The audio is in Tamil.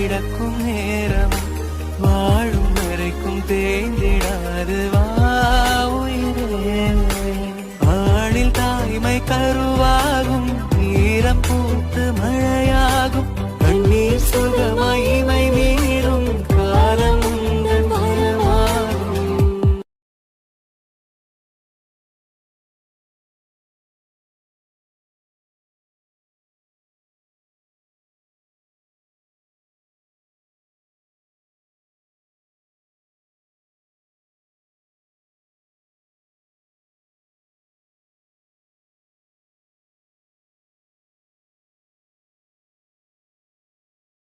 கிடக்கும் நேரமும் வாழும் வரைக்கும் தேய்ந்திடாது வா உயிரே. ஆளில் தாய்மை கருவாகும், ஈரம் பூத்து மழையாகும், கண்ணீர் சுகமாய்